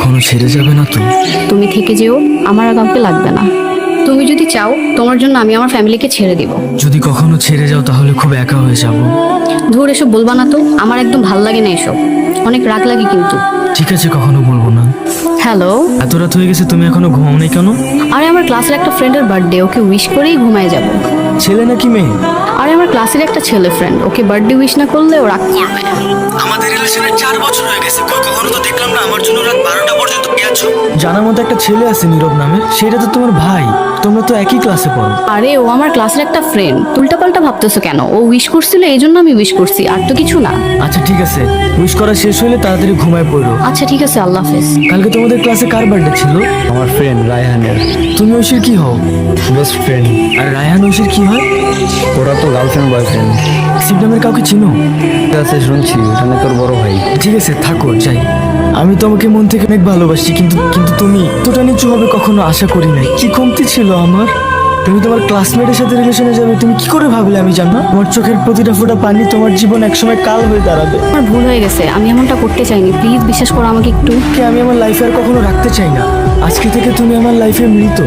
কখনো ছেড়ে যাবে না তো? তুমি থেকে যেও, আমার আর কাউকে লাগবে না। তুমি যদি চাও তোমার জন্য আমি আমার ফ্যামিলিকে ছেড়ে দিব। যদি কখনো ছেড়ে যাও তাহলে খুব একা হয়ে যাব। ধুর, এসব বলবা না তো, আমার একদম ভাল লাগে না এসব, অনেক রাগ লাগে কিন্তু। ঠিক আছে, কখনো বলবো না। হ্যালো। এত রাত হয়ে গেছে, তুমি এখনো ঘুমাও নাই কেন? আরে আমার ক্লাসের একটা ফ্রেন্ডের বার্থডে, ওকে উইশ করেই ঘুমায় যাব। ছেলে নাকি মেয়ে? আরে আমার ক্লাসের একটা ছেলে ফ্রেন্ড, ওকে বার্থডে উইশ না করলে ও রাগ করবে। আমাদের রিলেশনের 4 বছর হয়ে গেছে, কখনো তো দেখলাম না আমার জন্য রাত 12টা পর্যন্ত গেছো। জানার মতো একটা ছেলে আছে নীরব নামে, সেটা তো তোমার ভাই, তোমরা তো একই ক্লাসে পড়ো। আরে ও আমার ক্লাসের একটা ফ্রেন্ড, উল্টাপাল্টা ভাবতেছো কেন? ও উইশ করছিল এই জন্য আমি উইশ করছি, আর তো কিছু না। আচ্ছা ঠিক আছে, উইশ করা শেষ হলে তাড়াতাড়ি ঘুমায় পড়ো। আচ্ছা ঠিক আছে, আল্লাহ হাফেজ। কালকে তোমাদের ক্লাসে কার বার্থডে ছিল? আমার ফ্রেন্ড রায়হানের তুমি ঐশীর কি হও? Best friend. আর রায়হান ঐশীর কি হয়? ওরা তো গার্লফ্রেন্ড বয়ফ্রেন্ড। শিব নামের কাউকে চিনো? ঠিক আছে, শুনছি ওখানে তোর বড় ভাই। ঠিক আছে থাকো, যাই। আমি তোমাকে মন থেকে অনেক ভালোবাসি, কিন্তু কিন্তু তুমি এতটা নিচু হবে কখনো আশা করি নাই। কি কমতি ছিল আমার? তুমি তোমার ক্লাসমেটের সাথে রিলেশনে যাবে, তুমি কি করে ভাবলে আমি জানো? তোমার চোখের প্রতিটা ফোঁটা পানি তোমার জীবন একসময় কাল হয়ে দাঁড়াবে। আমার ভুল হয়ে গেছে, আমি এমনটা করতে চাইনি, প্লিজ বিশ্বাস করো আমাকে একটু। কে আমি আমার লাইফে আর কখনো রাখতে চাই না। আজকে থেকে তুমি আমার লাইফে মৃত।